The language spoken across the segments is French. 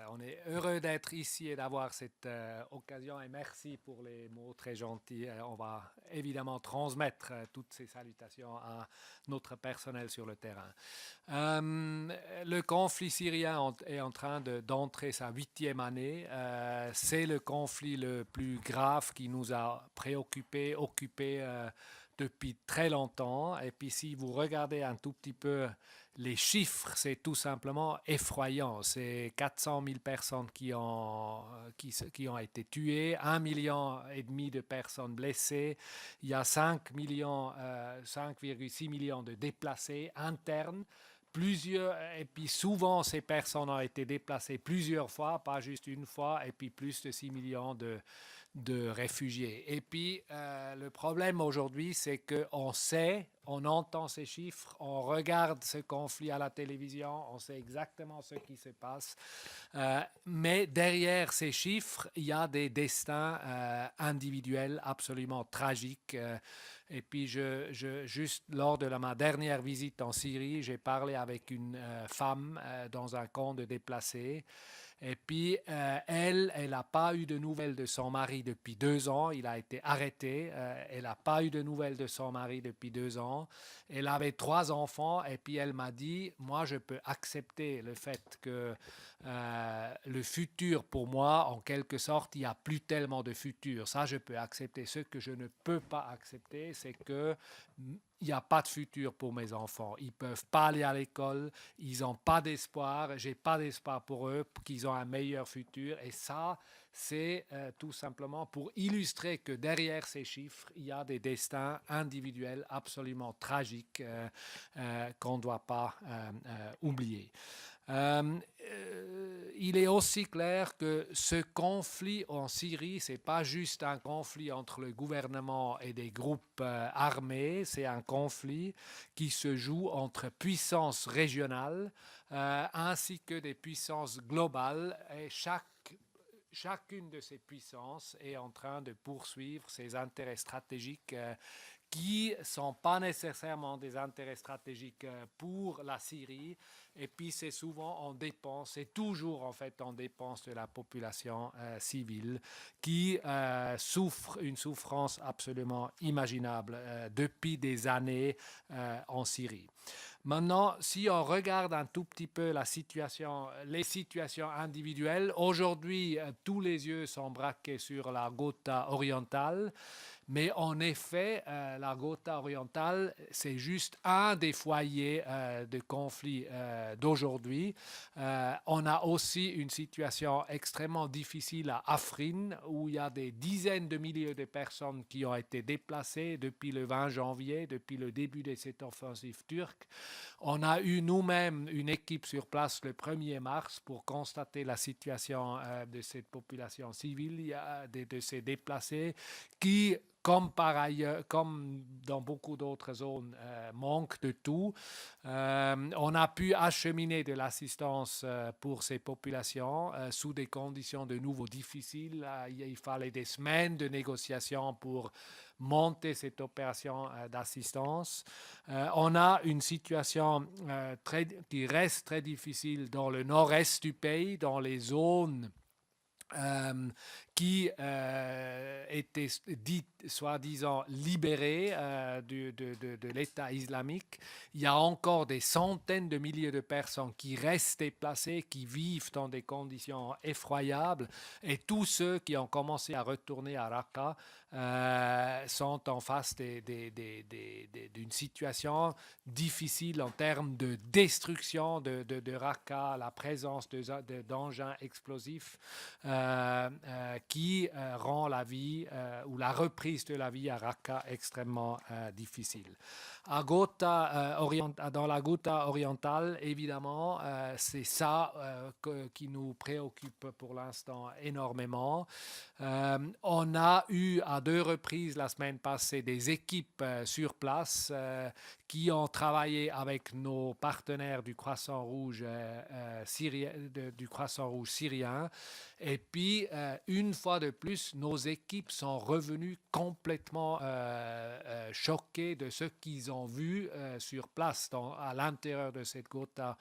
On est heureux d'être ici et d'avoir cette occasion et merci pour les mots très gentils. On va évidemment transmettre toutes ces salutations à notre personnel sur le terrain. Le conflit syrien est en train d'entrer sa 8e année. C'est le conflit le plus grave qui nous a préoccupés, occupés depuis très longtemps. Et puis si vous regardez un tout petit peu les chiffres, c'est tout simplement effrayant. C'est 400 000 personnes qui ont été tuées, 1,5 million de personnes blessées. Il y a 5,6 millions de déplacés internes. Et puis souvent, ces personnes ont été déplacées plusieurs fois, pas juste une fois, et puis plus de 6 millions de réfugiés. Et puis, le problème aujourd'hui, c'est qu'on sait, on entend ces chiffres, on regarde ce conflit à la télévision, on sait exactement ce qui se passe. Mais derrière ces chiffres, il y a des destins individuels absolument tragiques. Et puis, juste lors de ma dernière visite en Syrie, j'ai parlé avec une femme dans un camp de déplacés. Et puis, elle n'a pas eu de nouvelles de son mari depuis 2 ans. Il a été arrêté. Elle n'a pas eu de nouvelles de son mari depuis 2 ans. Elle avait 3 enfants. Et puis, elle m'a dit, moi, je peux accepter le fait que le futur, pour moi, en quelque sorte, il n'y a plus tellement de futur. Ça, je peux accepter. Ce que je ne peux pas accepter, c'est que il n'y a pas de futur pour mes enfants. Ils ne peuvent pas aller à l'école, ils n'ont pas d'espoir, je n'ai pas d'espoir pour eux, qu'ils ont un meilleur futur. Et ça, c'est tout simplement pour illustrer que derrière ces chiffres, il y a des destins individuels absolument tragiques qu'on ne doit pas oublier. Il est aussi clair que ce conflit en Syrie, ce n'est pas juste un conflit entre le gouvernement et des groupes armés, c'est un conflit qui se joue entre puissances régionales ainsi que des puissances globales. Et chacune de ces puissances est en train de poursuivre ses intérêts stratégiques qui ne sont pas nécessairement des intérêts stratégiques pour la Syrie. Et puis c'est souvent en dépense, c'est toujours en fait en dépense de la population civile qui souffre une souffrance absolument imaginable depuis des années en Syrie. Maintenant, si on regarde un tout petit peu les situations individuelles, aujourd'hui, tous les yeux sont braqués sur la Ghouta orientale. Mais en effet, la Ghouta orientale, c'est juste un des foyers de conflit d'aujourd'hui. On a aussi une situation extrêmement difficile à Afrin, où il y a des dizaines de milliers de personnes qui ont été déplacées depuis le 20 janvier, depuis le début de cette offensive turque. On a eu nous-mêmes une équipe sur place le 1er mars pour constater la situation de cette population civile, de ces déplacés qui par ailleurs, comme dans beaucoup d'autres zones, manque de tout. On a pu acheminer de l'assistance pour ces populations sous des conditions de nouveau difficiles. Il fallait des semaines de négociations pour monter cette opération d'assistance. On a une situation qui reste très difficile dans le nord-est du pays, dans les zones qui étaient dites, soi-disant, libérées de l'État islamique. Il y a encore des centaines de milliers de personnes qui restent déplacées, qui vivent dans des conditions effroyables. Et tous ceux qui ont commencé à retourner à Raqqa sont en face d'une situation difficile en termes de destruction de Raqqa, la présence d'engins explosifs qui rend la vie ou la reprise de la vie à Raqqa extrêmement difficile. Dans la Ghouta orientale, évidemment, c'est ça qui nous préoccupe pour l'instant énormément. On a eu à 2 reprises la semaine passée des équipes sur place qui ont travaillé avec nos partenaires du Croissant Rouge syrien. Et puis, une fois de plus, nos équipes sont revenues complètement choquées de ce qu'ils ont vu sur place, à l'intérieur de cette Ghouta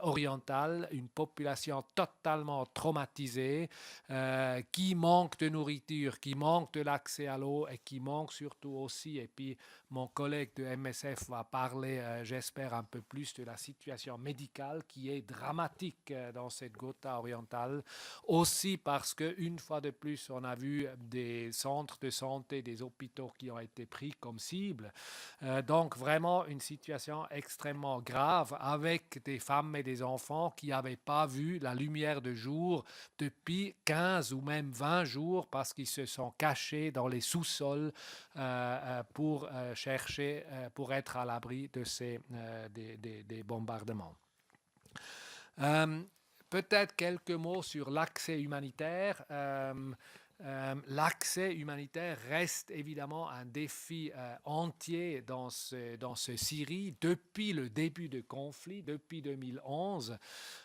orientale, une population totalement traumatisée, qui manque de nourriture, qui manque de l'accès à l'eau et qui manque surtout aussi, et puis mon collègue de MSF va parler, j'espère, un peu plus de la situation médicale qui est dramatique dans cette Ghouta orientale, aussi parce qu'une fois de plus, on a vu des centres de santé, des hôpitaux qui ont été pris comme cible. Donc vraiment une situation extrêmement grave avec des femmes et des enfants qui n'avaient pas vu la lumière de jour depuis 15 ou même 20 jours parce qu'ils se sont cachés dans les sous-sols pour chercher, pour être à l'abri de des bombardements. Peut-être quelques mots sur l'accès humanitaire. L'accès humanitaire reste évidemment un défi entier dans ce Syrie depuis le début du conflit, depuis 2011.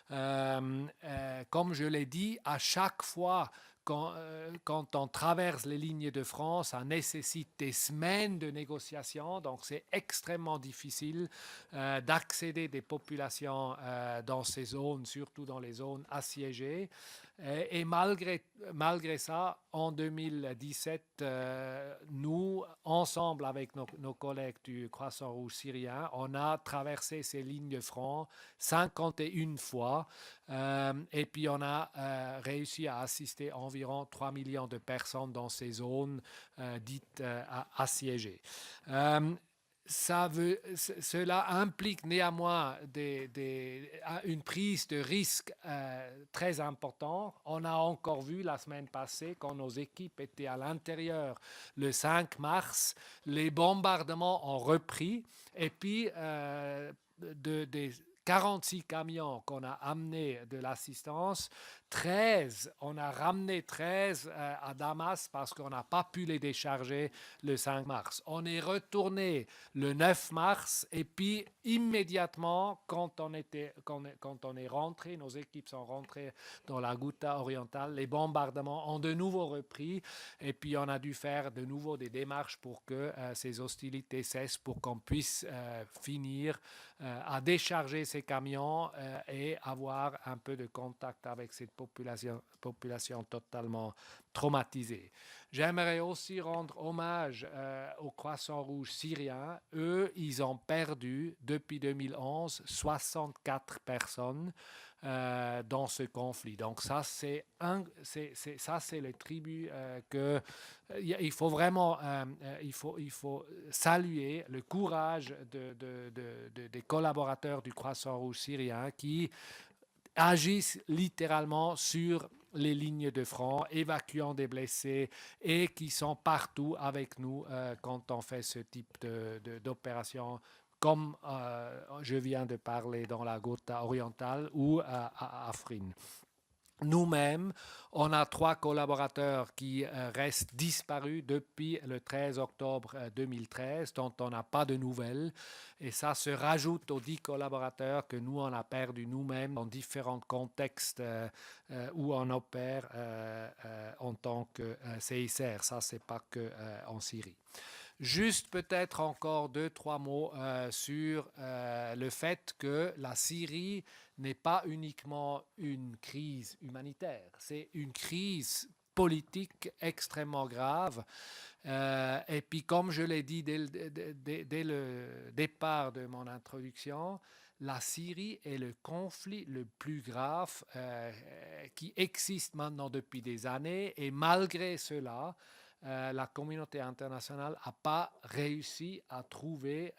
Comme je l'ai dit, à chaque fois quand on traverse les lignes de France, ça nécessite des semaines de négociations, donc c'est extrêmement difficile d'accéder des populations dans ces zones, surtout dans les zones assiégées. Et malgré ça, en 2017, nous, ensemble avec nos collègues du Croissant Rouge syrien, on a traversé ces lignes de front 51 fois. Et puis on a réussi à assister environ 3 millions de personnes dans ces zones dites assiégées. Cela implique néanmoins une prise de risque très importante. On a encore vu la semaine passée, quand nos équipes étaient à l'intérieur le 5 mars, les bombardements ont repris. Et puis, des 46 camions qu'on a amenés de l'assistance, on a ramené 13 à Damas parce qu'on n'a pas pu les décharger le 5 mars. On est retourné le 9 mars et puis immédiatement, quand on est rentré, nos équipes sont rentrées dans la Ghouta orientale, les bombardements ont de nouveau repris et puis on a dû faire de nouveau des démarches pour que ces hostilités cessent, pour qu'on puisse finir à décharger ces camions et avoir un peu de contact avec cette population totalement traumatisée. J'aimerais aussi rendre hommage au Croissant Rouge syrien. Eux, ils ont perdu depuis 2011 64 personnes dans ce conflit. Donc ça, c'est le tribut que il faut vraiment il faut saluer le courage des collaborateurs du Croissant Rouge syrien qui agissent littéralement sur les lignes de front, évacuant des blessés et qui sont partout avec nous quand on fait ce type d'opération, comme je viens de parler dans la Ghouta orientale ou à Afrin. Nous-mêmes, on a 3 collaborateurs qui restent disparus depuis le 13 octobre 2013, dont on n'a pas de nouvelles. Et ça se rajoute aux 10 collaborateurs que nous, on a perdus nous-mêmes dans différents contextes où on opère en tant que CICR. Ça, c'est pas que en Syrie. Juste peut-être encore 2-3 mots sur le fait que la Syrie n'est pas uniquement une crise humanitaire, c'est une crise politique extrêmement grave. Et puis, comme je l'ai dit dès le départ de mon introduction, la Syrie est le conflit le plus grave qui existe maintenant depuis des années. Et malgré cela, la communauté internationale n'a pas réussi à trouver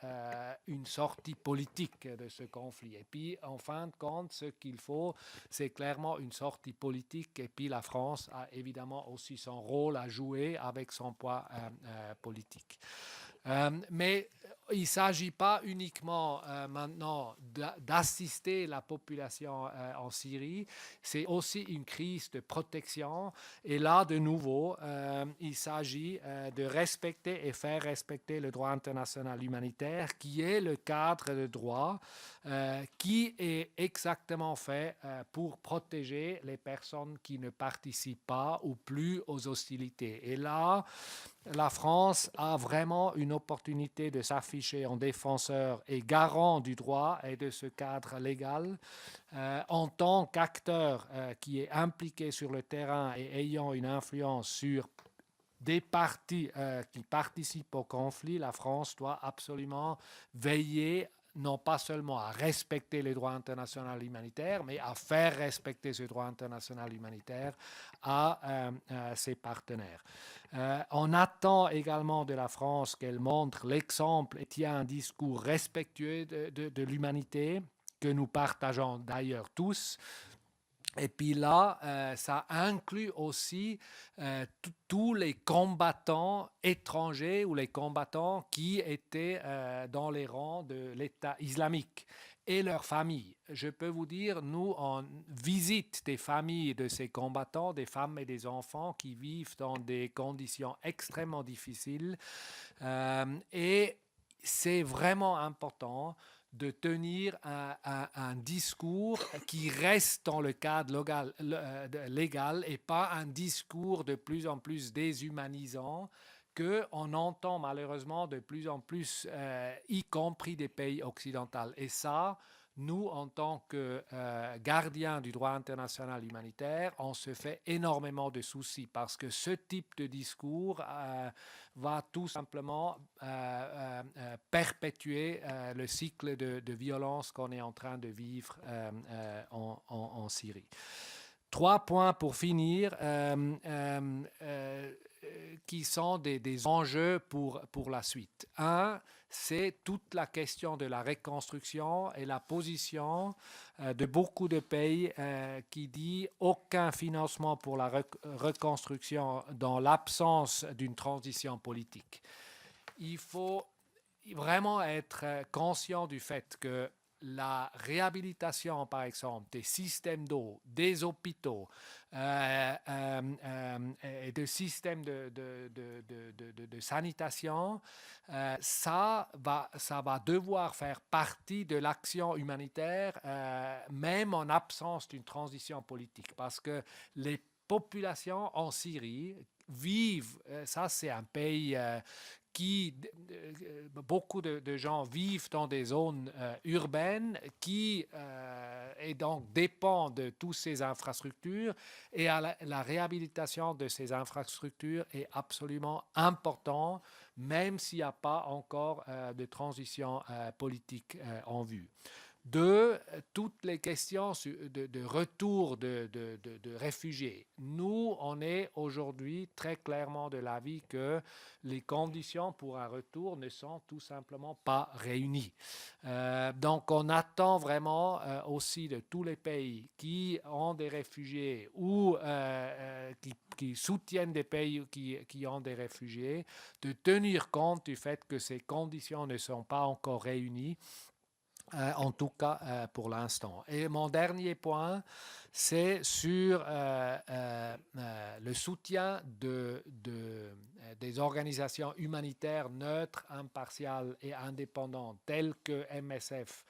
une sortie politique de ce conflit. Et puis, en fin de compte, ce qu'il faut, c'est clairement une sortie politique. Et puis, la France a évidemment aussi son rôle à jouer avec son poids politique. Mais il ne s'agit pas uniquement maintenant d'assister la population en Syrie, c'est aussi une crise de protection. Et là, de nouveau, il s'agit de respecter et faire respecter le droit international humanitaire, qui est le cadre de droit qui est exactement fait pour protéger les personnes qui ne participent pas ou plus aux hostilités. Et là, la France a vraiment une opportunité de s'afficher en défenseur et garant du droit et de ce cadre légal en tant qu'acteur qui est impliqué sur le terrain et ayant une influence sur des parties qui participent au conflit. La France doit absolument veiller non pas seulement à respecter les droits internationaux humanitaires, mais à faire respecter ce droit international humanitaire à ses partenaires. On attend également de la France qu'elle montre l'exemple et tient un discours respectueux de l'humanité, que nous partageons d'ailleurs tous. Et puis là, ça inclut aussi tous les combattants étrangers ou les combattants qui étaient dans les rangs de l'État islamique et leurs familles. Je peux vous dire, nous, on visite des familles de ces combattants, des femmes et des enfants qui vivent dans des conditions extrêmement difficiles. Et c'est vraiment important de tenir un discours qui reste dans le cadre légal et pas un discours de plus en plus déshumanisant qu'on entend malheureusement de plus en plus, y compris des pays occidentaux. Et ça, nous, en tant que gardiens du droit international humanitaire, on se fait énormément de soucis parce que ce type de discours va tout simplement perpétuer le cycle de violence qu'on est en train de vivre en Syrie. 3 points pour finir qui sont des enjeux pour la suite. Un, c'est toute la question de la reconstruction et la position de beaucoup de pays qui dit aucun financement pour la reconstruction dans l'absence d'une transition politique. Il faut vraiment être conscient du fait que la réhabilitation, par exemple, des systèmes d'eau, des hôpitaux et des systèmes de sanitation, ça va devoir faire partie de l'action humanitaire, même en absence d'une transition politique, parce que les populations en Syrie vivent, ça c'est un pays beaucoup de gens vivent dans des zones urbaines qui et donc dépendent de toutes ces infrastructures et la réhabilitation de ces infrastructures est absolument importante, même s'il n'y a pas encore de transition politique en vue. Deux, toutes les questions de retour de réfugiés. Nous, on est aujourd'hui très clairement de l'avis que les conditions pour un retour ne sont tout simplement pas réunies. Donc, on attend vraiment aussi de tous les pays qui ont des réfugiés ou qui soutiennent des pays qui ont des réfugiés, de tenir compte du fait que ces conditions ne sont pas encore réunies. En tout cas pour l'instant. Et mon dernier point, c'est sur le soutien des organisations humanitaires neutres, impartiales et indépendantes, telles que MSF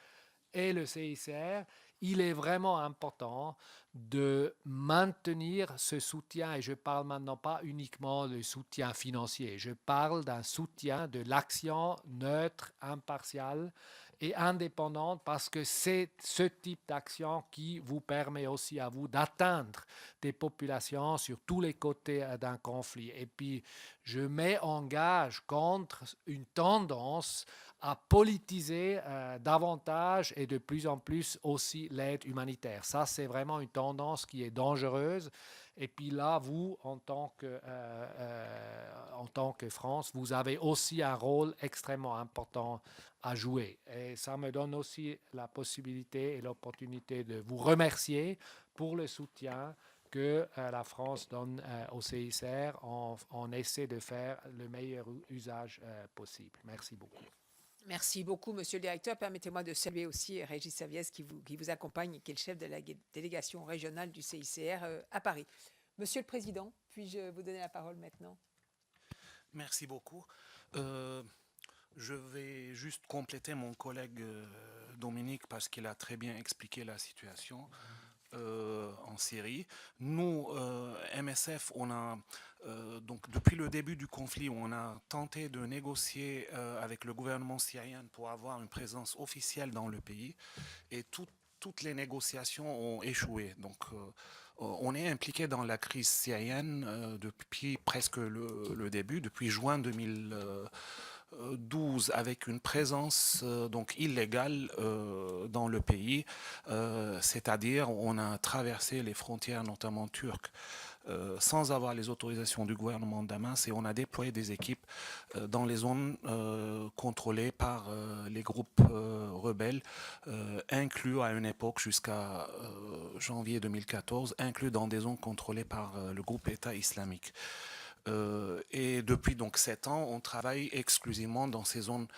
et le CICR. Il est vraiment important de maintenir ce soutien, et je parle maintenant pas uniquement de soutien financier, je parle d'un soutien de l'action neutre, impartiale et indépendante, parce que c'est ce type d'action qui vous permet aussi à vous d'atteindre des populations sur tous les côtés d'un conflit. Et puis, je mets en gage contre une tendance à politiser davantage et de plus en plus aussi l'aide humanitaire. Ça, c'est vraiment une tendance qui est dangereuse. Et puis là, vous, en tant que France, vous avez aussi un rôle extrêmement important à jouer. Et ça me donne aussi la possibilité et l'opportunité de vous remercier pour le soutien que la France donne au CICR. On essaie de faire le meilleur usage possible. Merci beaucoup. Merci beaucoup, Monsieur le Directeur. Permettez-moi de saluer aussi Régis Saviez qui vous accompagne et qui est le chef de la délégation régionale du CICR à Paris. Monsieur le Président, puis-je vous donner la parole maintenant? Merci beaucoup. Je vais juste compléter mon collègue Dominique parce qu'il a très bien expliqué la situation en Syrie. Nous, MSF, on a donc depuis le début du conflit, on a tenté de négocier avec le gouvernement syrien pour avoir une présence officielle dans le pays et toutes les négociations ont échoué. Donc, on est impliqué dans la crise syrienne depuis presque le début, depuis juin 2012, avec une présence donc illégale dans le pays, c'est-à-dire on a traversé les frontières notamment turques sans avoir les autorisations du gouvernement de Damas et on a déployé des équipes dans les zones contrôlées par les groupes rebelles, inclus à une époque jusqu'à janvier 2014, inclus dans des zones contrôlées par le groupe État islamique. Et depuis donc 7 ans, on travaille exclusivement dans ces zones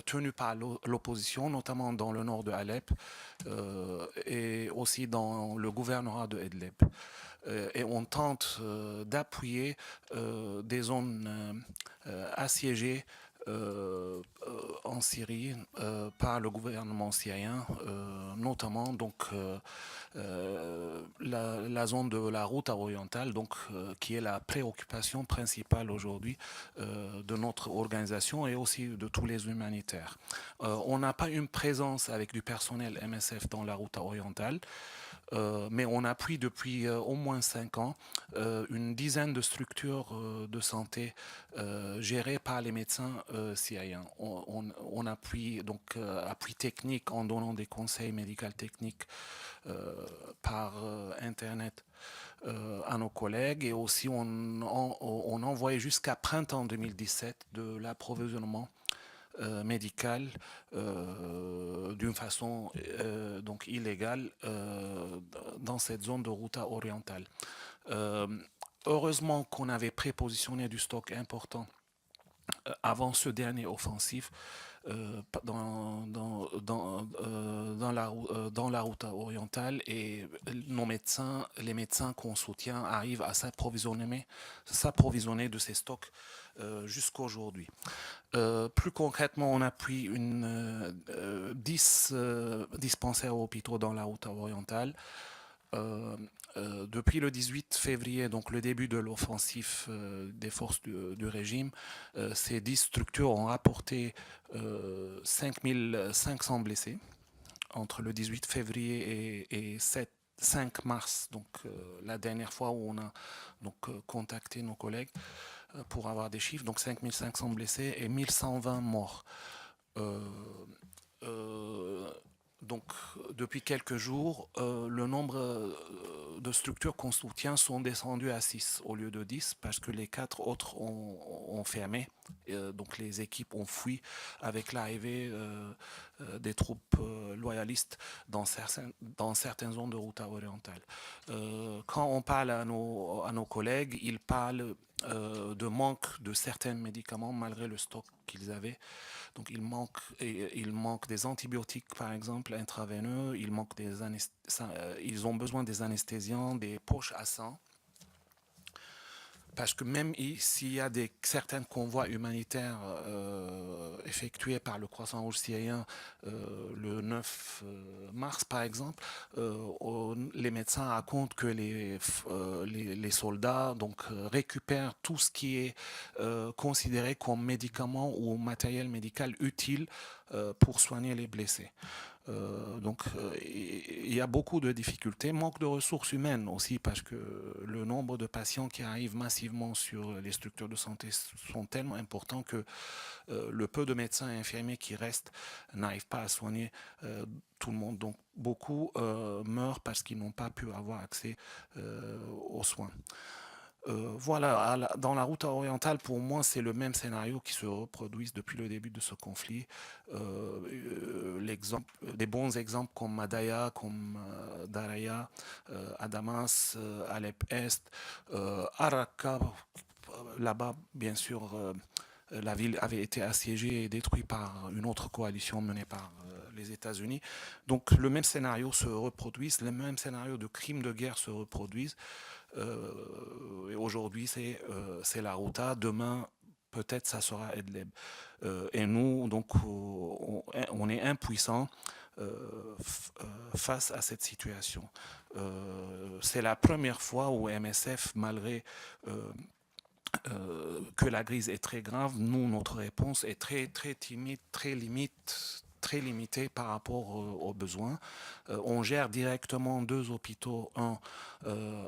tenues par l'opposition, notamment dans le nord de Alep et aussi dans le gouvernorat de Idlib. Et on tente d'appuyer des zones assiégées en Syrie par le gouvernement syrien, notamment donc la zone de la route orientale, donc qui est la préoccupation principale aujourd'hui de notre organisation et aussi de tous les humanitaires. On n'a pas une présence avec du personnel MSF dans la route orientale. Mais on appuie depuis au moins 5 ans une dizaine de structures de santé gérées par les médecins syriens. On appuie donc appui technique en donnant des conseils médicaux techniques par Internet à nos collègues et aussi on envoyait jusqu'à printemps 2017 de l'approvisionnement médicale d'une façon donc illégale dans cette zone de route orientale. Heureusement qu'on avait prépositionné du stock important avant ce dernier offensif dans la route orientale et les médecins qu'on soutient arrivent à s'approvisionner de ces stocks jusqu'à aujourd'hui. Plus concrètement, on appuie 10 dispensaires hôpitaux dans la route orientale. Depuis le 18 février, donc le début de l'offensif des forces du régime, ces 10 structures ont rapporté 5500 blessés entre le 18 février et 5 mars, donc la dernière fois où on a donc, contacté nos collègues pour avoir des chiffres, donc 5500 blessés et 1120 morts. Donc, depuis quelques jours, le nombre de structures qu'on soutient sont descendues à 6 au lieu de 10 parce que les 4 autres ont fermé. Donc, les équipes ont fui avec l'arrivée des troupes loyalistes dans certaines zones de route orientale. Quand on parle à nos collègues, ils parlent de manque de certains médicaments malgré le stock qu'ils avaient. Donc il manque des antibiotiques par exemple intraveineux, ils ont besoin des anesthésiens, des poches à sang. Parce que même s'il y a certains convois humanitaires effectués par le Croissant-Rouge syrien le 9 mars, par exemple, les médecins racontent que les soldats donc, récupèrent tout ce qui est considéré comme médicament ou matériel médical utile pour soigner les blessés. Donc il y a beaucoup de difficultés, manque de ressources humaines aussi parce que le nombre de patients qui arrivent massivement sur les structures de santé sont tellement importants que le peu de médecins et infirmiers qui restent n'arrivent pas à soigner tout le monde. Donc beaucoup meurent parce qu'ils n'ont pas pu avoir accès aux soins. Voilà, dans la route orientale, pour moi, c'est le même scénario qui se reproduit depuis le début de ce conflit. Des bons exemples comme Madaya, comme Daraya, à Damas, Alep-Est, à Raqqa, là-bas, bien sûr, la ville avait été assiégée et détruite par une autre coalition menée par les États-Unis. Donc le même scénario se reproduit, le même scénario de crimes de guerre se reproduisent. Et aujourd'hui, c'est la Ghouta. Demain, peut-être, ça sera Idlib. Et nous, donc, on est impuissants face à cette situation. C'est la première fois où MSF, malgré que la crise est très grave, nous, notre réponse est très, très timide, très limitée par rapport aux besoins. On gère directement 2 hôpitaux, un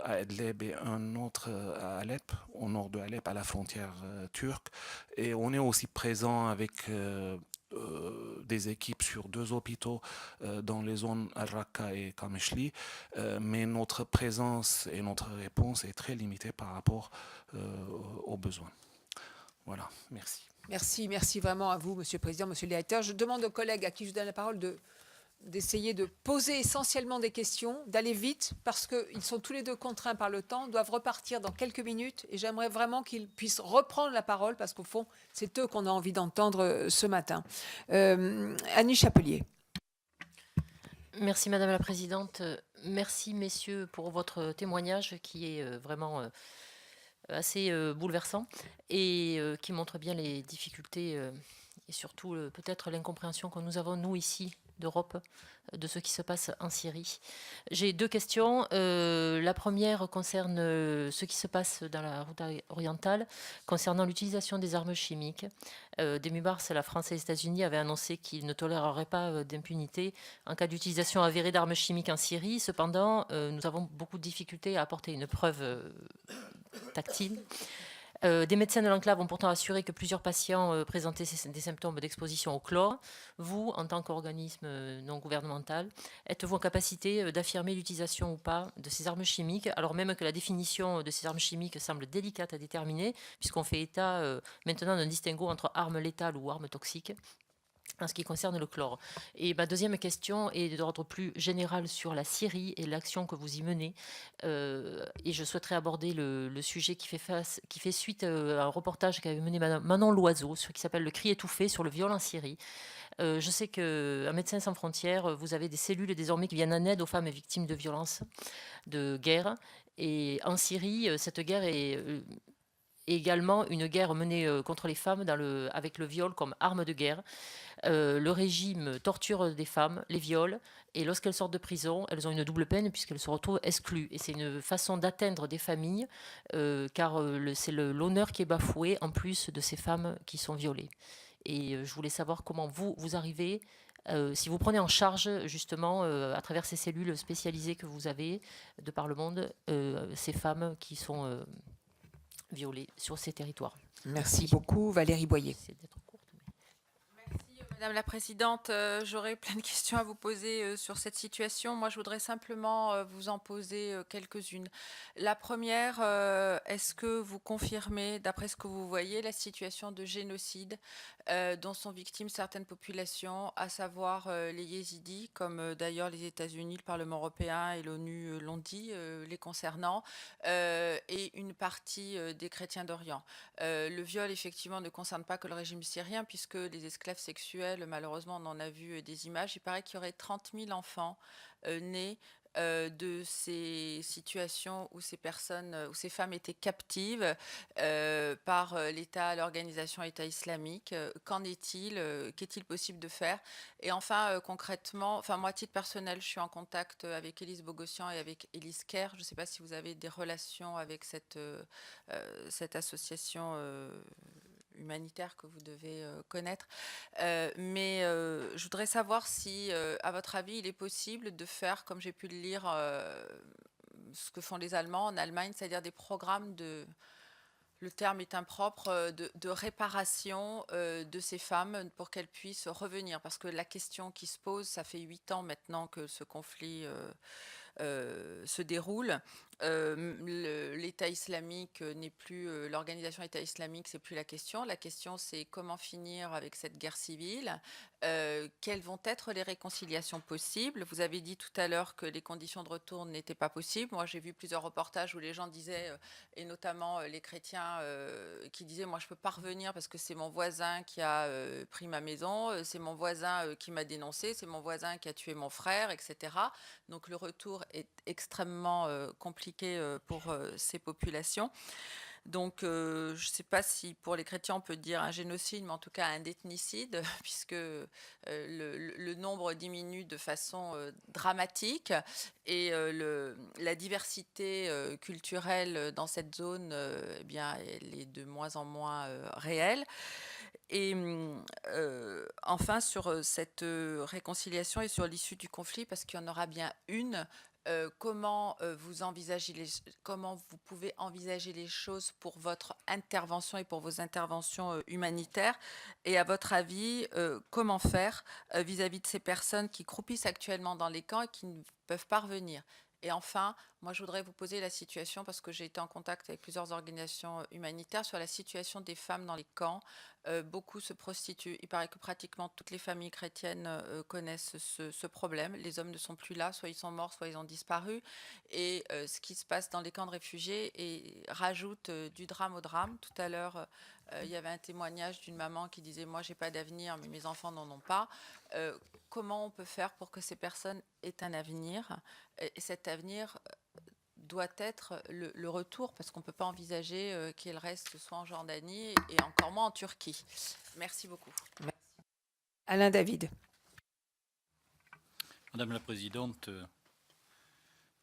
à Idlib et un autre à Alep, au nord de Alep, à la frontière turque. Et on est aussi présent avec des équipes sur 2 hôpitaux dans les zones Al-Raqqa et Kamishli, mais notre présence et notre réponse est très limitée par rapport aux besoins. Voilà, merci. Merci vraiment à vous, Monsieur le Président, Monsieur le Directeur. Je demande aux collègues à qui je donne la parole d'essayer de poser essentiellement des questions, d'aller vite, parce qu'ils sont tous les deux contraints par le temps, doivent repartir dans quelques minutes, et j'aimerais vraiment qu'ils puissent reprendre la parole, parce qu'au fond, c'est eux qu'on a envie d'entendre ce matin. Annie Chapelier. Merci Madame la Présidente. Merci messieurs pour votre témoignage qui est vraiment assez bouleversant et qui montre bien les difficultés et surtout peut-être l'incompréhension que nous avons nous ici d'Europe de ce qui se passe en Syrie. J'ai 2 questions. La première concerne ce qui se passe dans la route orientale concernant l'utilisation des armes chimiques. Début mars, la France et les États-Unis avaient annoncé qu'ils ne toléreraient pas d'impunité en cas d'utilisation avérée d'armes chimiques en Syrie. Cependant, nous avons beaucoup de difficultés à apporter une preuve tactile. Des médecins de l'enclave ont pourtant assuré que plusieurs patients présentaient des symptômes d'exposition au chlore. Vous, en tant qu'organisme non gouvernemental, êtes-vous en capacité d'affirmer l'utilisation ou pas de ces armes chimiques, alors même que la définition de ces armes chimiques semble délicate à déterminer, puisqu'on fait état maintenant d'un distinguo entre armes létales ou armes toxiques en ce qui concerne le chlore. Et ma deuxième question est d'ordre plus général sur la Syrie et l'action que vous y menez. Et je souhaiterais aborder le sujet qui fait suite à un reportage qu'avait mené Manon Loiseau, qui s'appelle « Le cri étouffé sur le viol en Syrie ». Je sais qu'à Médecins sans frontières, vous avez des cellules désormais qui viennent en aide aux femmes victimes de violences, de guerre. Et en Syrie, cette guerre est également une guerre menée contre les femmes avec le viol comme arme de guerre. Le régime torture des femmes, les viole, et lorsqu'elles sortent de prison, elles ont une double peine puisqu'elles se retrouvent exclues. Et c'est une façon d'atteindre des familles, car c'est l'honneur qui est bafoué, en plus de ces femmes qui sont violées. Et je voulais savoir comment vous arrivez, si vous prenez en charge justement, à travers ces cellules spécialisées que vous avez de par le monde, ces femmes qui sont violées sur ces territoires. Merci beaucoup, Valérie Boyer. Madame la Présidente, j'aurais plein de questions à vous poser sur cette situation. Moi, je voudrais simplement vous en poser quelques-unes. La première, est-ce que vous confirmez, d'après ce que vous voyez, la situation de génocide dont sont victimes certaines populations, à savoir les yézidis, comme d'ailleurs les États-Unis, le Parlement européen et l'ONU l'ont dit les concernant, et une partie des chrétiens d'Orient. Le viol, effectivement, ne concerne pas que le régime syrien, puisque les esclaves sexuels, malheureusement, on en a vu des images. Il paraît qu'il y aurait 30 000 enfants nés de ces situations où ces personnes, où ces femmes étaient captives par l'État, l'organisation État islamique. Qu'en est-il? Qu'est-il possible de faire? Et enfin, concrètement, moi, à titre personnel, je suis en contact avec Élise Bogossian et avec Élise Kerr. Je ne sais pas si vous avez des relations avec cette association humanitaire que vous devez connaître. Mais je voudrais savoir si, à votre avis, il est possible de faire, comme j'ai pu le lire, ce que font les Allemands en Allemagne, c'est-à-dire des programmes le terme est impropre, de réparation de ces femmes pour qu'elles puissent revenir. Parce que la question qui se pose, ça fait 8 ans maintenant que ce conflit se déroule. l'État islamique n'est plus, l'organisation État islamique, c'est plus la question. La question, c'est comment finir avec cette guerre civile. Quelles vont être les réconciliations possibles? Vous avez dit tout à l'heure que les conditions de retour n'étaient pas possibles. Moi, j'ai vu plusieurs reportages où les gens disaient, et notamment les chrétiens, qui disaient, moi, je peux pas revenir parce que c'est mon voisin qui a pris ma maison, c'est mon voisin qui m'a dénoncé, c'est mon voisin qui a tué mon frère, etc. Donc le retour est extrêmement compliqué pour ces populations. Donc je ne sais pas si pour les chrétiens on peut dire un génocide, mais en tout cas un ethnicide, puisque le nombre diminue de façon dramatique et la diversité culturelle dans cette zone, eh bien, elle est de moins en moins réelle. Et enfin, sur cette réconciliation et sur l'issue du conflit, parce qu'il y en aura bien une, comment comment vous pouvez envisager les choses pour votre intervention et pour vos interventions humanitaires? Et à votre avis, comment faire vis-à-vis de ces personnes qui croupissent actuellement dans les camps et qui ne peuvent pas revenir? Et enfin, moi, je voudrais vous poser la situation, parce que j'ai été en contact avec plusieurs organisations humanitaires, sur la situation des femmes dans les camps. Beaucoup se prostituent. Il paraît que pratiquement toutes les familles chrétiennes connaissent ce problème. Les hommes ne sont plus là, soit ils sont morts, soit ils ont disparu. Et ce qui se passe dans les camps de réfugiés rajoute du drame au drame. Tout à l'heure, il y avait un témoignage d'une maman qui disait « Moi, j'ai pas d'avenir, mais mes enfants n'en ont pas ». Comment on peut faire pour que ces personnes aient un avenir? Et cet avenir doit être le retour, parce qu'on ne peut pas envisager qu'elles restent soit en Jordanie et encore moins en Turquie. Merci beaucoup. Alain David. Madame la Présidente,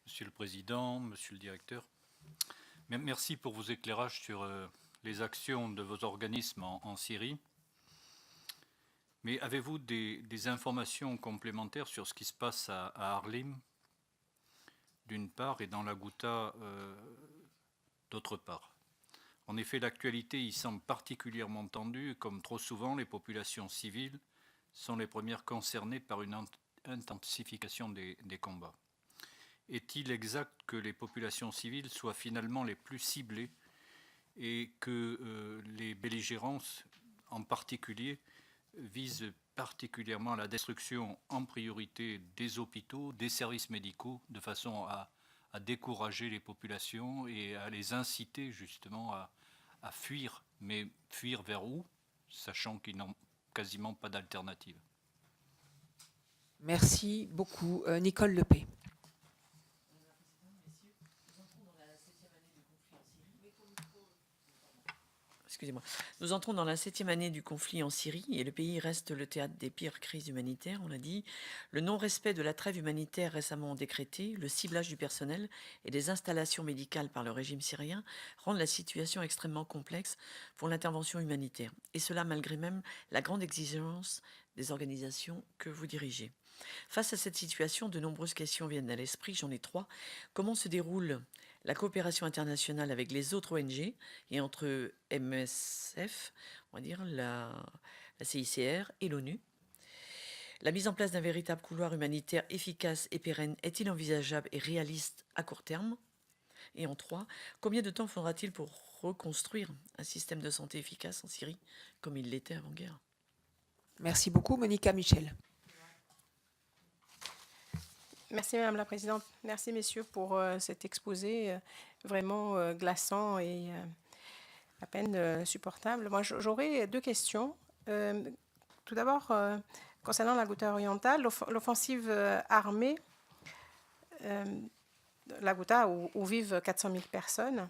Monsieur le Président, Monsieur le Directeur, merci pour vos éclairages sur les actions de vos organismes en Syrie. Mais avez-vous des informations complémentaires sur ce qui se passe à Arlim, d'une part, et dans la Ghouta, d'autre part? En effet, l'actualité y semble particulièrement tendue, comme trop souvent, les populations civiles sont les premières concernées par une intensification des combats. Est-il exact que les populations civiles soient finalement les plus ciblées et que les belligérances, en particulier, visent particulièrement la destruction en priorité des hôpitaux, des services médicaux, de façon à décourager les populations et à les inciter justement à fuir, mais fuir vers où, sachant qu'ils n'ont quasiment pas d'alternative? Merci beaucoup. Nicole Lepé. Excusez-moi. Nous entrons dans la 7e année du conflit en Syrie et le pays reste le théâtre des pires crises humanitaires, on l'a dit. Le non-respect de la trêve humanitaire récemment décrétée, le ciblage du personnel et des installations médicales par le régime syrien rendent la situation extrêmement complexe pour l'intervention humanitaire. Et cela malgré même la grande exigence des organisations que vous dirigez. Face à cette situation, de nombreuses questions viennent à l'esprit, j'en ai 3. Comment se déroule la coopération internationale avec les autres ONG et entre MSF, on va dire, la CICR et l'ONU? La mise en place d'un véritable couloir humanitaire efficace et pérenne est-il envisageable et réaliste à court terme? Et en 3, combien de temps faudra-t-il pour reconstruire un système de santé efficace en Syrie comme il l'était avant-guerre? Merci beaucoup. Monica Michel. Merci Madame la Présidente. Merci messieurs pour cet exposé vraiment glaçant et à peine supportable. Moi j'aurais 2 questions. Tout d'abord, concernant la Ghouta orientale, l'offensive armée, la Ghouta où vivent 400 000 personnes,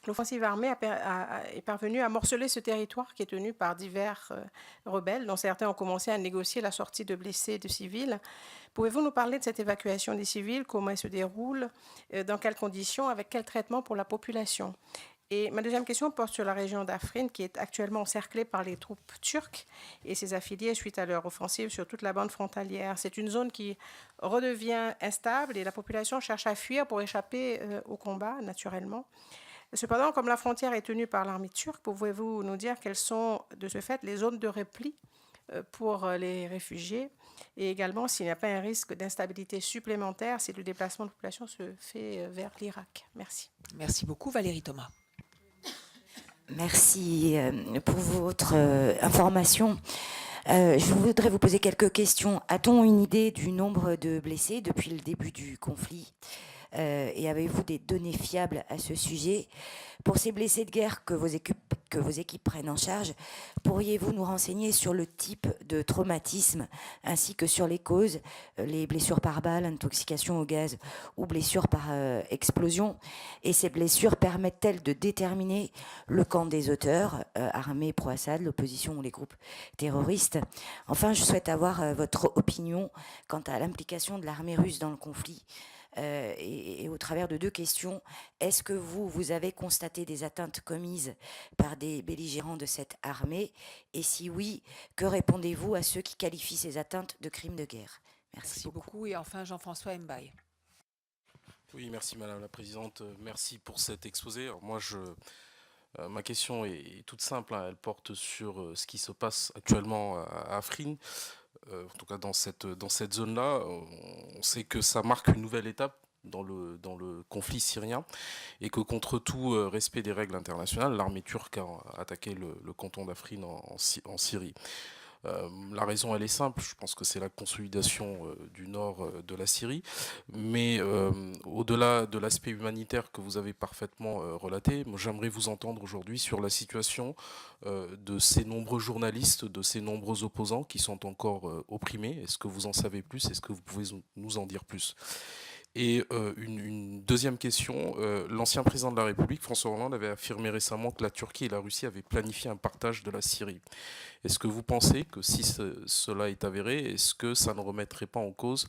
l'offensive armée est parvenue à morceler ce territoire qui est tenu par divers rebelles, dont certains ont commencé à négocier la sortie de blessés et de civils. Pouvez-vous nous parler de cette évacuation des civils, comment elle se déroule, dans quelles conditions, avec quel traitement pour la population? Et ma deuxième question porte sur la région d'Afrin, qui est actuellement encerclée par les troupes turques et ses affiliés suite à leur offensive sur toute la bande frontalière. C'est une zone qui redevient instable et la population cherche à fuir pour échapper au combat, naturellement. Cependant, comme la frontière est tenue par l'armée turque, pouvez-vous nous dire quelles sont, de ce fait, les zones de repli pour les réfugiés et également s'il n'y a pas un risque d'instabilité supplémentaire si le déplacement de population se fait vers l'Irak. Merci. Merci beaucoup, Valérie Thomas. Merci pour votre information. Je voudrais vous poser quelques questions. A-t-on une idée du nombre de blessés depuis le début du conflit et avez-vous des données fiables à ce sujet? Pour ces blessés de guerre que vos équipes prennent en charge, pourriez-vous nous renseigner sur le type de traumatisme ainsi que sur les causes, les blessures par balle, intoxication au gaz ou blessures par explosion? Et ces blessures permettent-elles de déterminer le camp des auteurs, armés pro-Assad, l'opposition ou les groupes terroristes? Enfin, je souhaite avoir votre opinion quant à l'implication de l'armée russe dans le conflit. Et au travers de deux questions, est-ce que vous avez constaté des atteintes commises par des belligérants de cette armée? Et si oui, que répondez-vous à ceux qui qualifient ces atteintes de crimes de guerre? Merci beaucoup. Et enfin, Jean-François Mbaye. Oui, merci Madame la Présidente. Merci pour cet exposé. Alors moi, ma question est toute simple, hein. Elle porte sur ce qui se passe actuellement à Afrin. En tout cas dans cette zone-là, on sait que ça marque une nouvelle étape dans le conflit syrien et que contre tout respect des règles internationales, l'armée turque a attaqué le canton d'Afrin en Syrie. La raison, elle est simple, je pense que c'est la consolidation du nord de la Syrie, mais au-delà de l'aspect humanitaire que vous avez parfaitement relaté, moi j'aimerais vous entendre aujourd'hui sur la situation de ces nombreux journalistes, de ces nombreux opposants qui sont encore opprimés. Est-ce que vous en savez plus? Est-ce que vous pouvez nous en dire plus? Et une deuxième question, l'ancien président de la République, François Hollande, avait affirmé récemment que la Turquie et la Russie avaient planifié un partage de la Syrie. Est-ce que vous pensez que si cela est avéré, est-ce que ça ne remettrait pas en cause,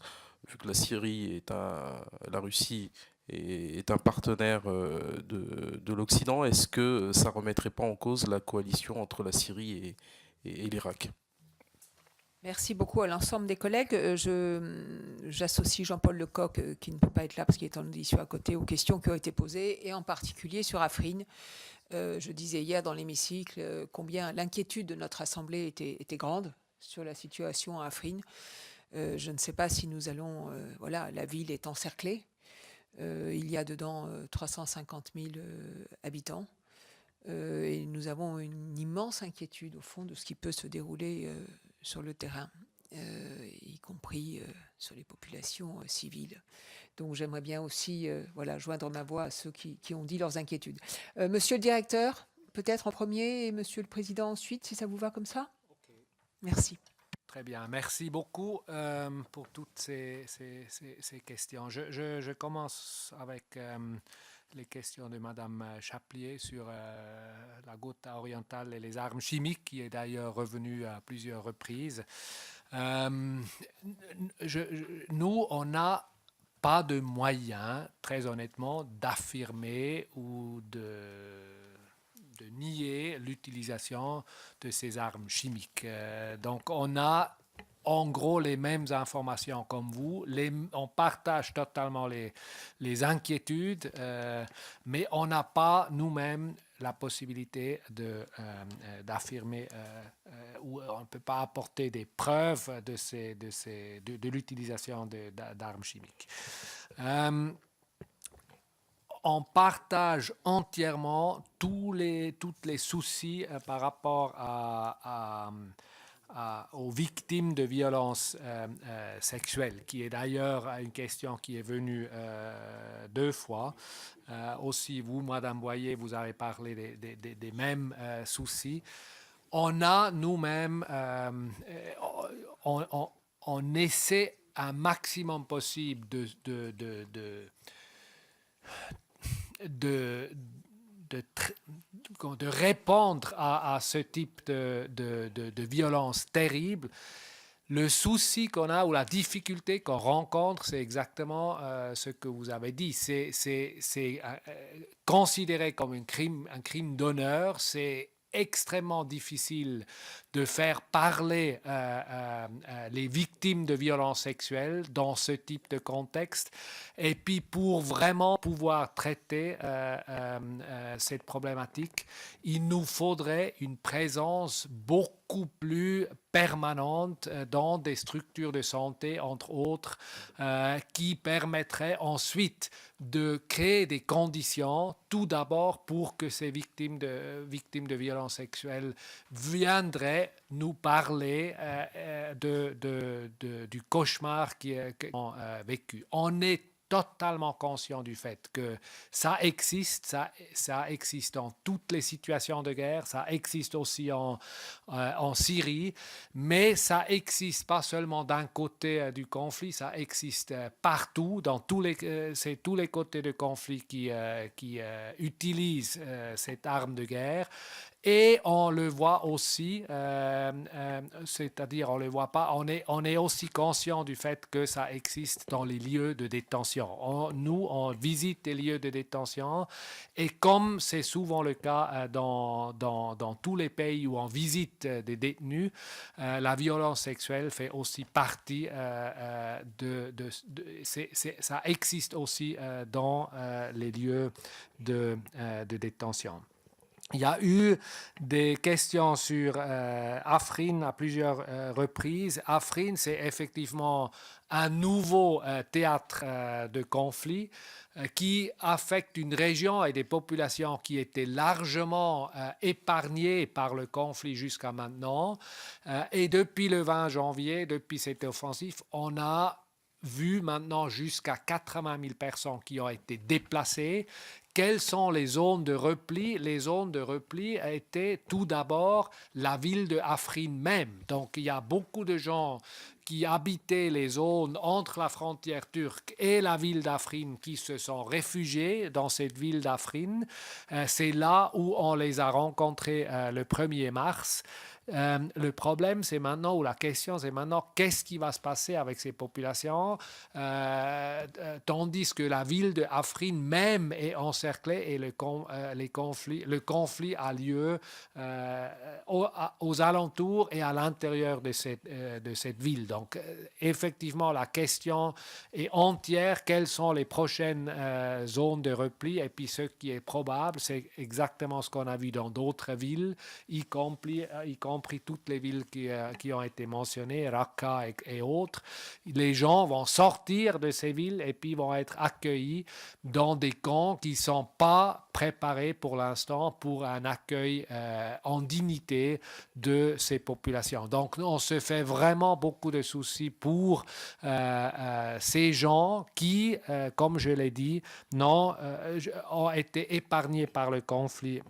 vu que la Russie est un partenaire de l'Occident, est-ce que ça ne remettrait pas en cause la coalition entre la Syrie et l'Irak? Merci beaucoup à l'ensemble des collègues. J'associe Jean-Paul Lecoq, qui ne peut pas être là parce qu'il est en audition à côté, aux questions qui ont été posées, et en particulier sur Afrin. Je disais hier dans l'hémicycle combien l'inquiétude de notre Assemblée était grande sur la situation à Afrin. Je ne sais pas si nous allons... voilà, la ville est encerclée. Il y a dedans 350 000 habitants. Et nous avons une immense inquiétude, au fond, de ce qui peut se dérouler sur le terrain, y compris sur les populations civiles. Donc j'aimerais bien aussi joindre ma voix à ceux qui ont dit leurs inquiétudes. Monsieur le directeur, peut-être en premier, et Monsieur le Président ensuite, si ça vous va comme ça. Okay. Merci. Très bien, merci beaucoup pour toutes ces questions. Je commence avec les questions de Madame Chaplier sur la Ghouta orientale et les armes chimiques, qui est d'ailleurs revenue à plusieurs reprises. Nous, on n'a pas de moyens, très honnêtement, d'affirmer ou de nier l'utilisation de ces armes chimiques. Donc, on a en gros les mêmes informations comme vous. On partage totalement les inquiétudes, mais on n'a pas nous-mêmes la possibilité d'affirmer ou on ne peut pas apporter des preuves de l'utilisation d'armes chimiques. On partage entièrement tous les soucis par rapport aux victimes de violences sexuelles, qui est d'ailleurs une question qui est venue 2 fois. Aussi, vous, Madame Boyer, vous avez parlé des mêmes soucis. On a nous-mêmes, on essaie un maximum possible de répondre à ce type de violence terrible. Le souci qu'on a ou la difficulté qu'on rencontre, c'est exactement ce que vous avez dit. C'est considéré comme un crime d'honneur. C'est extrêmement difficile de faire parler les victimes de violences sexuelles dans ce type de contexte. Et puis pour vraiment pouvoir traiter cette problématique, il nous faudrait une présence beaucoup beaucoup plus permanente dans des structures de santé, entre autres, qui permettraient ensuite de créer des conditions, tout d'abord pour que ces victimes de violences sexuelles viendraient nous parler du cauchemar qu'ils ont vécu. On est totalement conscient du fait que ça existe dans toutes les situations de guerre, ça existe aussi en Syrie, mais ça existe pas seulement d'un côté du conflit, ça existe partout, c'est tous les côtés du conflit qui utilisent cette arme de guerre. Et on le voit aussi, c'est-à-dire on le voit pas, on est aussi conscient du fait que ça existe dans les lieux de détention. On visite les lieux de détention et comme c'est souvent le cas dans tous les pays où on visite des détenus, la violence sexuelle fait aussi partie ça existe aussi dans les lieux de détention. Il y a eu des questions sur Afrin à plusieurs reprises. Afrin, c'est effectivement un nouveau théâtre de conflit qui affecte une région et des populations qui étaient largement épargnées par le conflit jusqu'à maintenant. Et depuis le 20 janvier, depuis cette offensive, on a vu maintenant jusqu'à 80 000 personnes qui ont été déplacées. Quelles sont les zones de repli? Les zones de repli étaient tout d'abord la ville de Afrin même. Donc il y a beaucoup de gens qui habitaient les zones entre la frontière turque et la ville d'Afrin qui se sont réfugiés dans cette ville d'Afrin. C'est là où on les a rencontrés le 1er mars. Le problème, c'est maintenant, ou la question, c'est maintenant, qu'est-ce qui va se passer avec ces populations, tandis que la ville de Afrin même est encerclée et le conflit a lieu aux alentours et à l'intérieur de cette ville. Donc, effectivement, la question est entière. Quelles sont les prochaines zones de repli? Et puis, ce qui est probable, c'est exactement ce qu'on a vu dans d'autres villes, y compris toutes les villes qui ont été mentionnées, Raqqa et autres. Les gens vont sortir de ces villes et puis vont être accueillis dans des camps qui ne sont pas préparés pour l'instant pour un accueil en dignité de ces populations. Donc, on se fait vraiment beaucoup de soucis pour ces gens qui, comme je l'ai dit, ont été épargnés par le conflit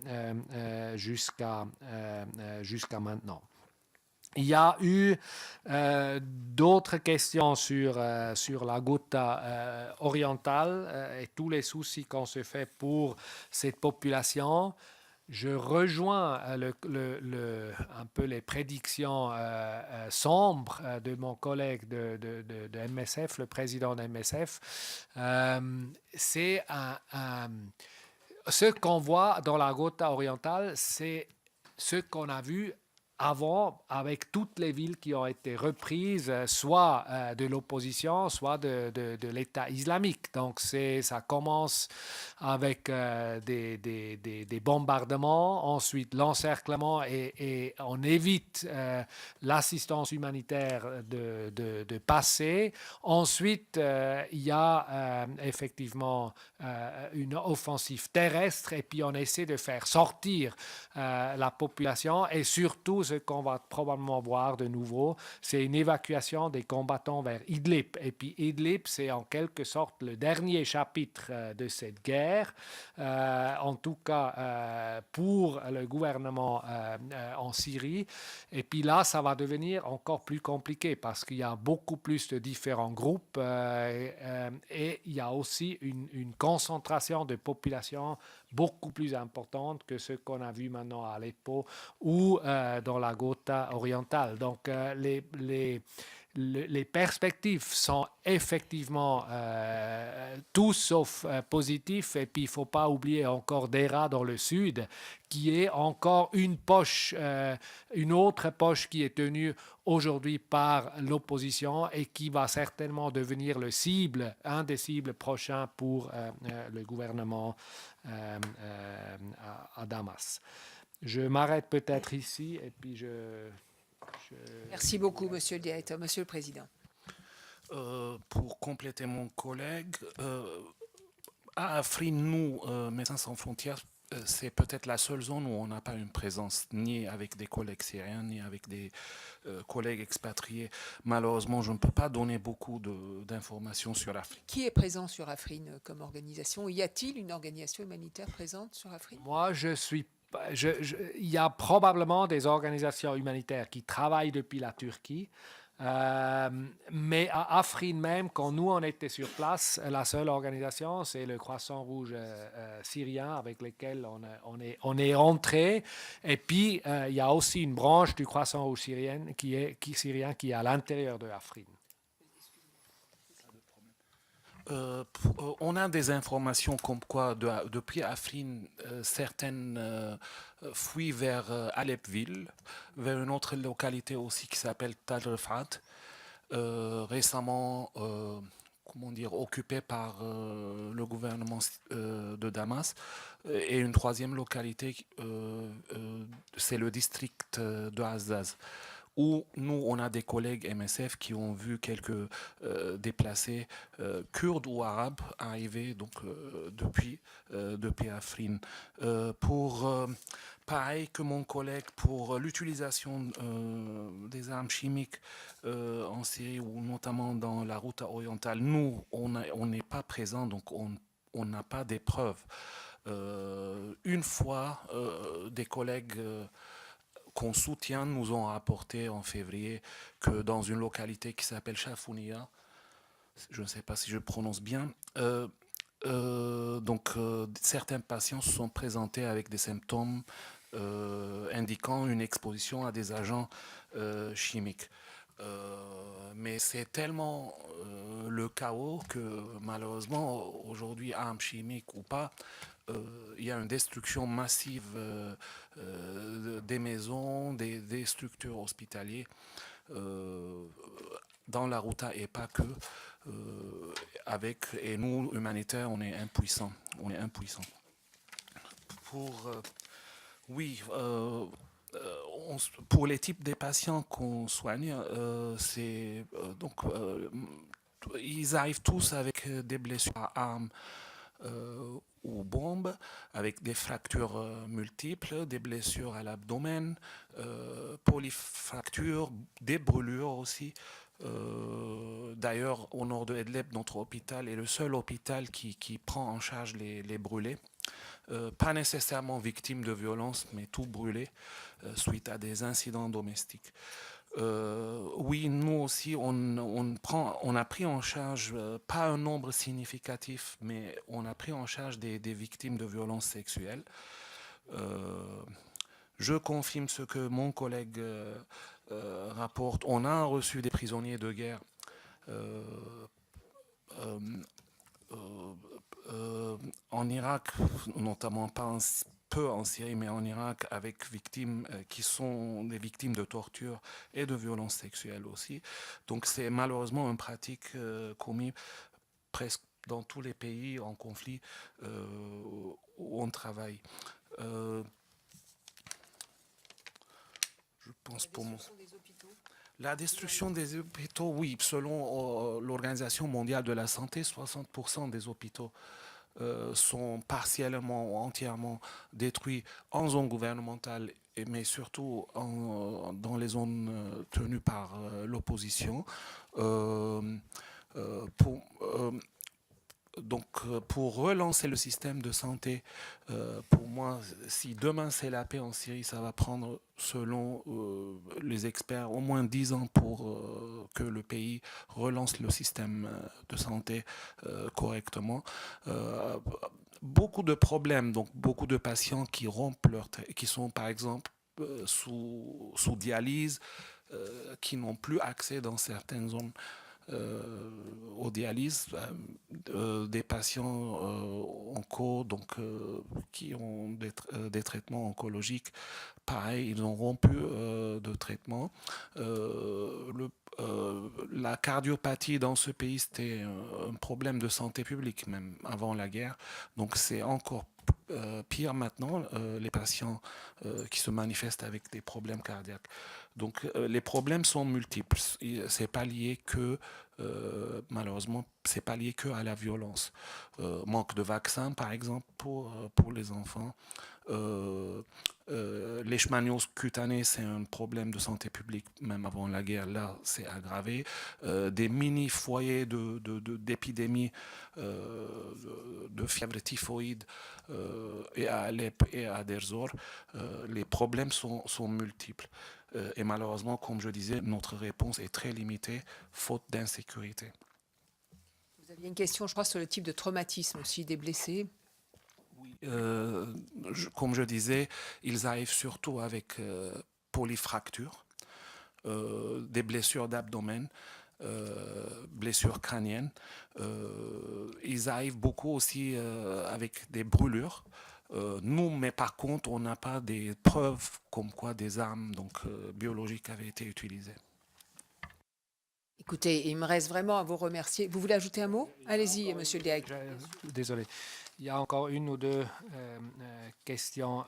jusqu'à maintenant. Il y a eu d'autres questions sur la Ghouta orientale et tous les soucis qu'on se fait pour cette population. Je rejoins un peu les prédictions sombres de mon collègue de MSF, le président de MSF. C'est ce qu'on voit dans la Ghouta orientale, c'est ce qu'on a vu avant, avec toutes les villes qui ont été reprises, soit de l'opposition, soit de l'État islamique. Donc, ça commence avec des bombardements, ensuite l'encerclement et on évite l'assistance humanitaire de passer. Ensuite, il y a effectivement une offensive terrestre et puis on essaie de faire sortir la population et surtout ce qu'on va probablement voir de nouveau, c'est une évacuation des combattants vers Idlib. Et puis Idlib, c'est en quelque sorte le dernier chapitre de cette guerre, en tout cas pour le gouvernement en Syrie. Et puis là, ça va devenir encore plus compliqué parce qu'il y a beaucoup plus de différents groupes et il y a aussi une concentration de population beaucoup plus importante que ce qu'on a vu maintenant à Aleppo ou dans la Ghouta orientale. Donc, les perspectives sont effectivement tout sauf positives. Et puis, il ne faut pas oublier encore Deraa dans le sud, qui est encore une autre poche qui est tenue aujourd'hui par l'opposition et qui va certainement devenir un des cibles prochains pour le gouvernement à Damas. Je m'arrête peut-être ici et puis je Merci beaucoup, Monsieur le Directeur. Monsieur le Président. Pour compléter mon collègue, à Afrin, nous, Médecins sans frontières, c'est peut-être la seule zone où on n'a pas une présence ni avec des collègues syriens, ni avec des collègues expatriés. Malheureusement, je ne peux pas donner beaucoup d'informations sur Afrin. Qui est présent sur Afrin comme organisation? Y a-t-il une organisation humanitaire présente sur Afrin? Moi, il y a probablement des organisations humanitaires qui travaillent depuis la Turquie. Mais à Afrin même, quand nous on était sur place, la seule organisation, c'est le Croissant Rouge syrien avec lequel on est entré. Et puis, il y a aussi une branche du Croissant Rouge syrien qui est à l'intérieur de Afrin. On a des informations comme quoi, depuis Afrin, certaines fuient vers Alep-Ville, vers une autre localité aussi qui s'appelle Tal Rifat, récemment occupée par le gouvernement de Damas. Et une troisième localité, c'est le district de Azaz, où nous, on a des collègues MSF qui ont vu quelques déplacés kurdes ou arabes arriver depuis Afrin. Pareil que mon collègue, pour l'utilisation des armes chimiques en Syrie, ou notamment dans la route orientale, nous, on n'est pas présent, donc on n'a pas des preuves. Une fois, des collègues qu'on soutient nous ont rapporté en février que dans une localité qui s'appelle Chafounia, je ne sais pas si je prononce bien, certains patients se sont présentés avec des symptômes indiquant une exposition à des agents chimiques. Mais c'est tellement le chaos que malheureusement aujourd'hui, armes chimiques ou pas, il y a une destruction massive des maisons, des structures hospitalières dans la Ghouta et pas que. Et nous, humanitaires, on est impuissants. Pour les types de patients qu'on soigne, ils arrivent tous avec des blessures à armes ou bombes, avec des fractures multiples, des blessures à l'abdomen, polyfractures, des brûlures aussi. D'ailleurs, au nord de Idlib, notre hôpital est le seul hôpital qui prend en charge les brûlés. Pas nécessairement victimes de violences, mais tout brûlés suite à des incidents domestiques. Oui, nous aussi, on a pris en charge, pas un nombre significatif, mais on a pris en charge des victimes de violences sexuelles. Je confirme ce que mon collègue rapporte. On a reçu des prisonniers de guerre en Irak, notamment pas peu en Syrie, mais en Irak, avec victimes qui sont des victimes de torture et de violences sexuelles aussi. Donc c'est malheureusement une pratique commise presque dans tous les pays en conflit où on travaille. Je pense pour moi. La destruction des hôpitaux, oui, selon l'Organisation mondiale de la santé, 60% des hôpitaux sont partiellement ou entièrement détruits en zone gouvernementale, mais surtout dans les zones tenues par l'opposition. Pour relancer le système de santé, pour moi, si demain c'est la paix en Syrie, ça va prendre, selon les experts, au moins 10 ans pour que le pays relance le système de santé correctement. Beaucoup de problèmes, donc beaucoup de patients qui rompent qui sont par exemple sous dialyse, qui n'ont plus accès dans certaines zones aux dialyses, des patients onco, qui ont des traitements oncologiques. Pareil, ils ont rompu de traitement. La cardiopathie dans ce pays, c'était un problème de santé publique, même avant la guerre. Donc c'est encore pire maintenant, les patients qui se manifestent avec des problèmes cardiaques. Donc les problèmes sont multiples. C'est pas lié que malheureusement, c'est pas lié que à la violence. Manque de vaccins, par exemple, pour les enfants. Les schmanioses cutanées, c'est un problème de santé publique, même avant la guerre, là, c'est aggravé. Des mini-foyers d'épidémie de fièvre typhoïde et à Alep et à Deir Zor, les problèmes sont multiples. Et malheureusement, comme je disais, notre réponse est très limitée, faute d'insécurité. Vous aviez une question, je crois, sur le type de traumatisme aussi des blessés. Comme je disais, ils arrivent surtout avec polyfractures, des blessures d'abdomen, blessures crâniennes. Ils arrivent beaucoup aussi avec des brûlures. Nous, mais par contre, on n'a pas des preuves comme quoi des armes biologiques avaient été utilisées. Écoutez, il me reste vraiment à vous remercier. Vous voulez ajouter un mot? Allez-y, monsieur le directeur. Désolé. Il y a encore une ou deux questions.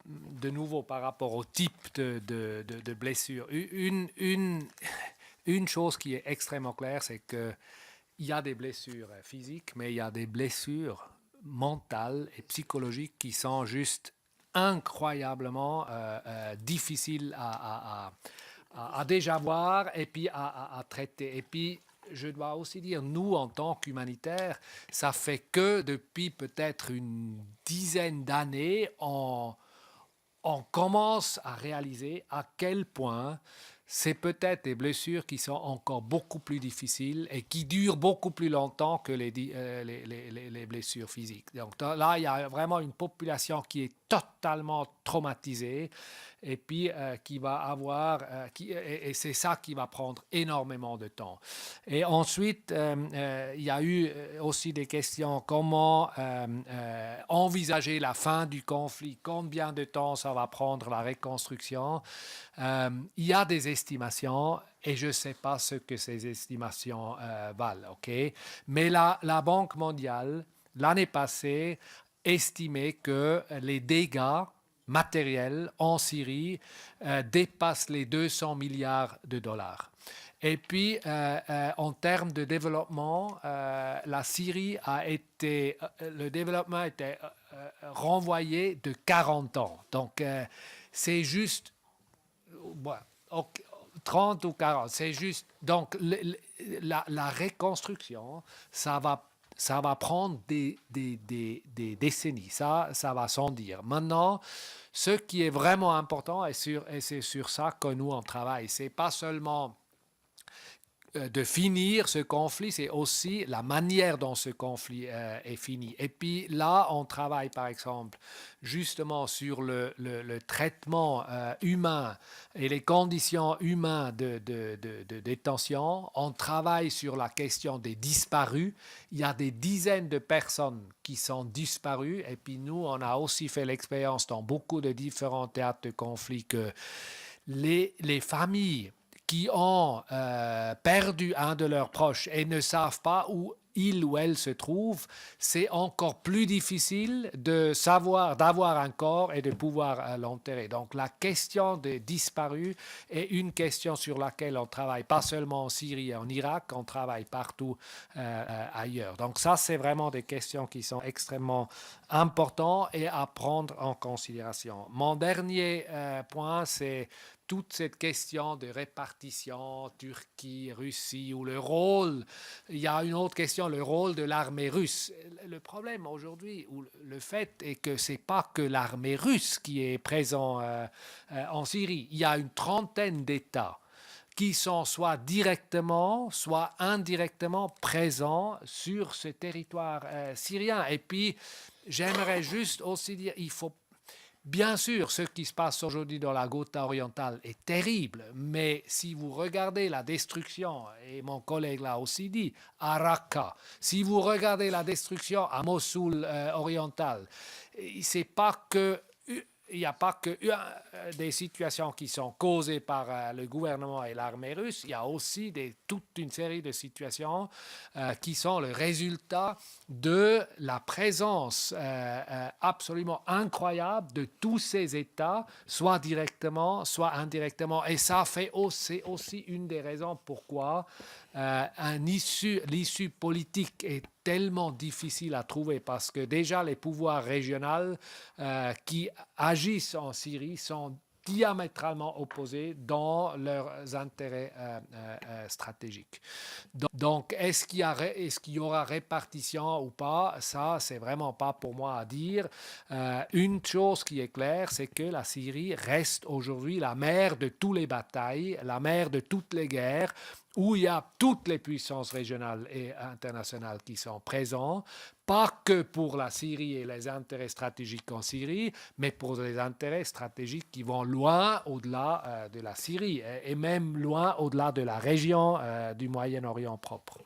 De nouveau, par rapport au type de blessure. Une chose qui est extrêmement claire, c'est qu'il y a des blessures physiques, mais il y a des blessures mentales et psychologiques qui sont juste incroyablement difficiles à déjà voir et puis à traiter. Et puis, je dois aussi dire, nous, en tant qu'humanitaires, ça fait que depuis peut-être une dizaine d'années, on commence à réaliser à quel point c'est peut-être des blessures qui sont encore beaucoup plus difficiles et qui durent beaucoup plus longtemps que les blessures physiques. Donc là, il y a vraiment une population qui est totalement traumatisée et puis qui va avoir... et c'est ça qui va prendre énormément de temps. Et ensuite, il y a eu aussi des questions, comment envisager la fin du conflit, combien de temps ça va prendre la reconstruction. Il y a des estimations et je ne sais pas ce que ces estimations valent. Okay? Mais la Banque mondiale, l'année passée, estimait que les dégâts matériels en Syrie dépassent les 200 milliards de dollars. Et puis, en termes de développement, la Syrie le développement a été renvoyé de 40 ans. Donc, c'est juste 30 ou 40. C'est juste. Donc, la reconstruction, ça va prendre des décennies. Ça va sans dire. Maintenant, ce qui est vraiment important, et c'est sur ça que nous, on travaille, c'est pas seulement de finir ce conflit, c'est aussi la manière dont ce conflit est fini. Et puis là, on travaille par exemple justement sur le traitement humain et les conditions humaines de détention. On travaille sur la question des disparus. Il y a des dizaines de personnes qui sont disparues. Et puis nous, on a aussi fait l'expérience dans beaucoup de différents théâtres de conflit que les familles qui ont perdu un de leurs proches et ne savent pas où il ou elle se trouve, c'est encore plus difficile d'avoir un corps et de pouvoir l'enterrer. Donc la question des disparus est une question sur laquelle on travaille pas seulement en Syrie et en Irak, on travaille partout ailleurs. Donc ça, c'est vraiment des questions qui sont extrêmement importantes et à prendre en considération. Mon dernier point, c'est toute cette question de répartition, Turquie, Russie, ou le rôle, il y a une autre question, le rôle de l'armée russe. Le problème aujourd'hui, ou le fait est que ce n'est pas que l'armée russe qui est présente en Syrie. Il y a une trentaine d'États qui sont soit directement, soit indirectement présents sur ce territoire syrien. Et puis, j'aimerais juste aussi dire, il faut bien sûr, ce qui se passe aujourd'hui dans la Ghouta orientale est terrible, mais si vous regardez la destruction, et mon collègue l'a aussi dit, à Raqqa, si vous regardez la destruction à Mossoul oriental, c'est pas que il n'y a pas que des situations qui sont causées par le gouvernement et l'armée russe, il y a aussi toute une série de situations qui sont le résultat de la présence absolument incroyable de tous ces États, soit directement, soit indirectement. Et ça c'est aussi une des raisons pourquoi l'issue politique est tellement difficile à trouver, parce que déjà les pouvoirs régionaux qui agissent en Syrie sont diamétralement opposés dans leurs intérêts stratégiques. Donc, est-ce qu'il y aura répartition ou pas? Ça, c'est vraiment pas pour moi à dire. Une chose qui est claire, c'est que la Syrie reste aujourd'hui la mère de toutes les batailles, la mère de toutes les guerres, où il y a toutes les puissances régionales et internationales qui sont présentes, pas que pour la Syrie et les intérêts stratégiques en Syrie, mais pour les intérêts stratégiques qui vont loin au-delà de la Syrie et même loin au-delà de la région du Moyen-Orient propre.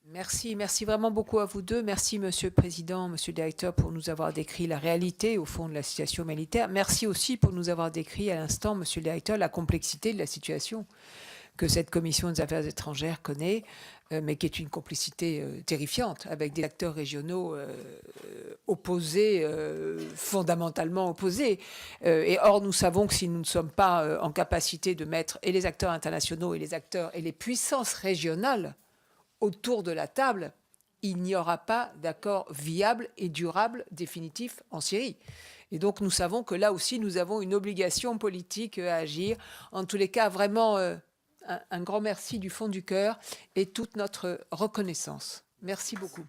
Merci vraiment beaucoup à vous deux. Merci, Monsieur le Président, Monsieur le Directeur, pour nous avoir décrit la réalité, au fond, de la situation militaire. Merci aussi pour nous avoir décrit à l'instant, Monsieur le Directeur, la complexité de la situation que cette commission des affaires étrangères connaît, mais qui est une complicité terrifiante avec des acteurs régionaux opposés, fondamentalement opposés. Et or, nous savons que si nous ne sommes pas en capacité de mettre et les acteurs internationaux et les acteurs et les puissances régionales autour de la table, il n'y aura pas d'accord viable et durable définitif en Syrie. Et donc, nous savons que là aussi, nous avons une obligation politique à agir. En tous les cas, vraiment... un grand merci du fond du cœur et toute notre reconnaissance. Merci beaucoup.